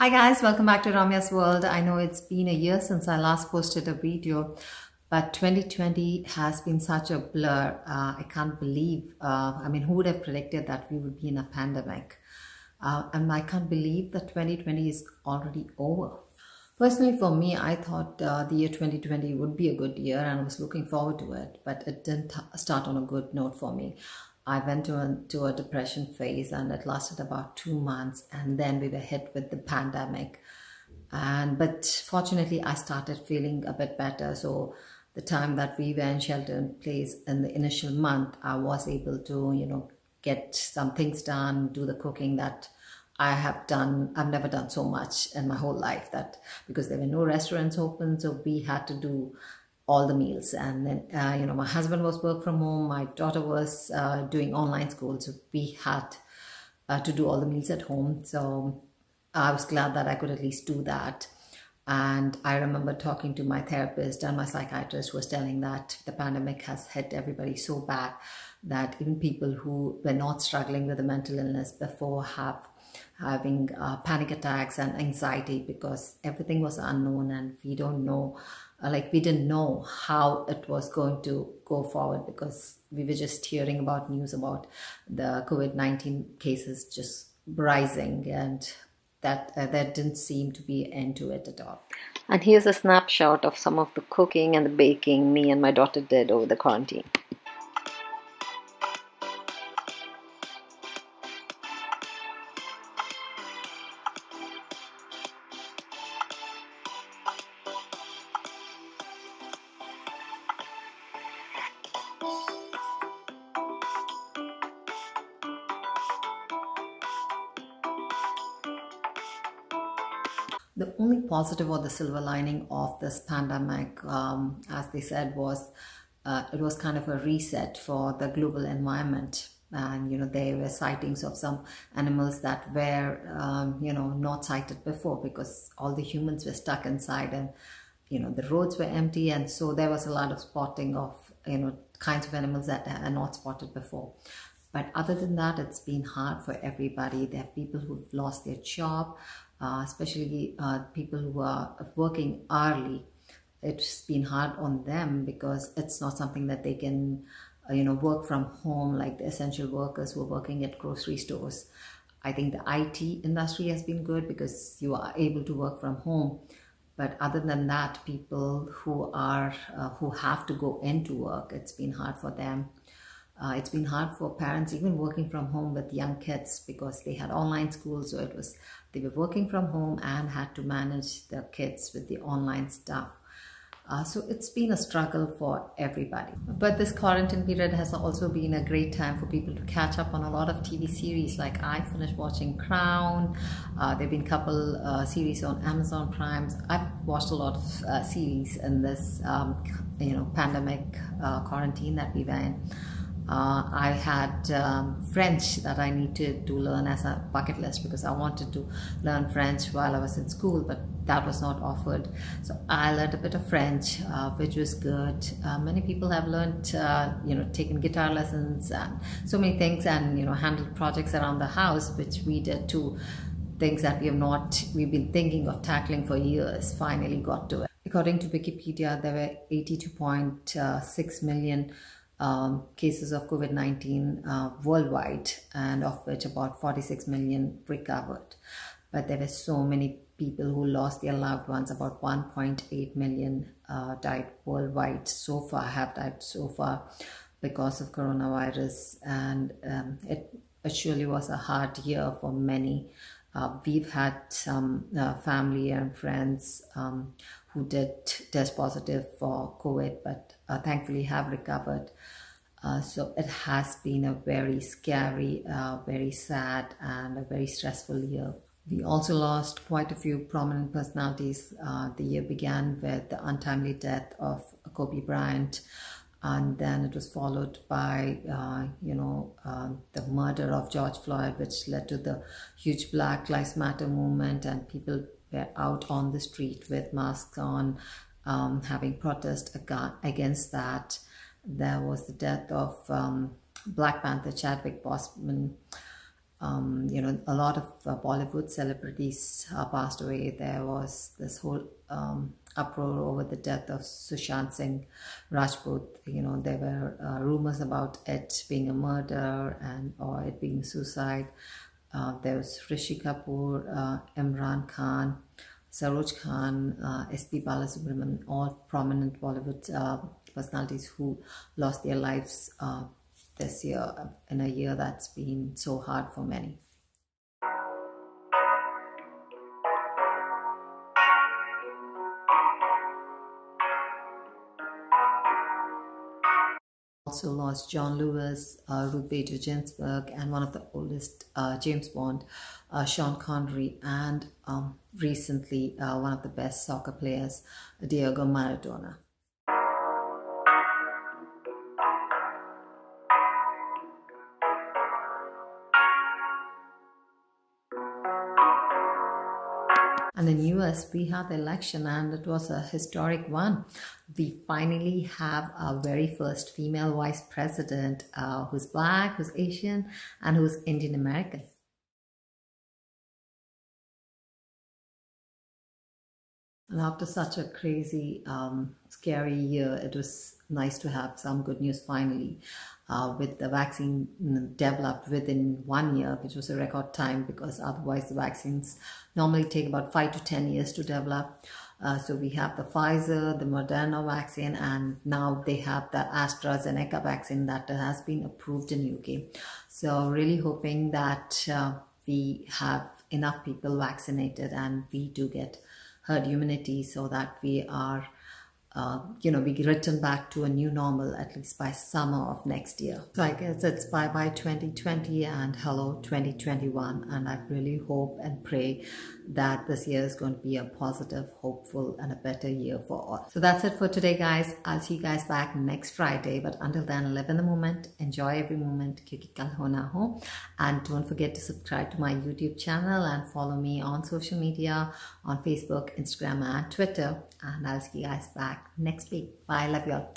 Hi guys, welcome back to Ramya's World. I know it's been a year since I last posted a video, but 2020 has been such a blur. I can't believe, who would have predicted that we would be in a pandemic? And I can't believe that 2020 is already over. Personally, for me, I thought the year 2020 would be a good year and I was looking forward to it, but it didn't start on a good note for me. I went to a depression phase and it lasted about 2 months, and then we were hit with the pandemic. But fortunately, I started feeling a bit better. So the time that we were in shelter in place in the initial month, I was able to, get some things done, do the cooking that I have done. I've never done so much in my whole life, that because there were no restaurants open, so we had to do all the meals. And then my husband was work from home, my daughter was doing online school, so we had to do all the meals at home. So I was glad that I could at least do that. And I remember talking to my therapist, and my psychiatrist was telling that the pandemic has hit everybody so bad that even people who were not struggling with a mental illness before having panic attacks and anxiety, because everything was unknown and we don't know, we didn't know how it was going to go forward, because we were just hearing about news about the COVID-19 cases just rising, and that there didn't seem to be an end to it at all. And here's a snapshot of some of the cooking and the baking me and my daughter did over the quarantine. The only positive or the silver lining of this pandemic, as they said, was it was kind of a reset for the global environment. And, there were sightings of some animals that were, not sighted before, because all the humans were stuck inside, and, the roads were empty. And so there was a lot of spotting of, kinds of animals that are not spotted before. But other than that, it's been hard for everybody. There are people who've lost their job, especially people who are working hourly. It's been hard on them because it's not something that they can, work from home, like the essential workers who are working at grocery stores. I think the IT industry has been good because you are able to work from home. But other than that, people who have to go into work, it's been hard for them. It's been hard for parents even working from home with young kids, because they had online school. So they were working from home and had to manage their kids with the online stuff. So it's been a struggle for everybody. But this quarantine period has also been a great time for people to catch up on a lot of TV series. Like I finished watching Crown. There have been a couple series on Amazon Prime. I've watched a lot of series in this pandemic quarantine that we were in. I had French that I needed to learn as a bucket list, because I wanted to learn French while I was in school, but that was not offered. So I learned a bit of French, which was good. Many people have learned, taken guitar lessons and so many things, and, handled projects around the house, which we did too. Things that we've been thinking of tackling for years, finally got to it. According to Wikipedia, there were 82.6 million cases of COVID-19 worldwide, and of which about 46 million recovered. But there were so many people who lost their loved ones. About 1.8 million died worldwide so far, have died so far because of coronavirus. And it surely was a hard year for many. We've had some family and friends who did test positive for COVID, but thankfully have recovered. So it has been a very scary, very sad, and a very stressful year. We also lost quite a few prominent personalities. The year began with the untimely death of Kobe Bryant, and then it was followed by, the murder of George Floyd, which led to the huge Black Lives Matter movement, and people were out on the street with masks on, having protest against that. There was the death of Black Panther Chadwick Boseman, A lot of Bollywood celebrities passed away. There was this whole uproar over the death of Sushant Singh Rajput. There were rumors about it being a murder or it being suicide. There was Rishi Kapoor, Imran Khan, Saroj Khan, S.P. Balasubramanian, all prominent Bollywood personalities who lost their lives this year, in a year that's been so hard for many. Also lost John Lewis, Ruth Bader Ginsburg, and one of the oldest James Bond, Sean Connery, and recently one of the best soccer players, Diego Maradona. And in US, we had the election and it was a historic one. We finally have our very first female vice president who's Black, who's Asian, and who's Indian American. And after such a crazy, scary year, it was nice to have some good news finally. With the vaccine developed within 1 year, which was a record time, because otherwise the vaccines normally take about 5 to 10 years to develop. So we have the Pfizer, the Moderna vaccine, and now they have the AstraZeneca vaccine that has been approved in UK. So really hoping that we have enough people vaccinated and we do get herd immunity so that we are we return back to a new normal at least by summer of next year. So I guess it's bye-bye 2020 and hello 2021, and I really hope and pray that this year is going to be a positive, hopeful, and a better year for all. So that's it for today, guys. I'll see you guys back next Friday, but until then, live in the moment, enjoy every moment, kyunki kal ho na ho, and don't forget to subscribe to my YouTube channel and follow me on social media on Facebook, Instagram, and Twitter, and I'll see you guys back next week. Bye, love you all.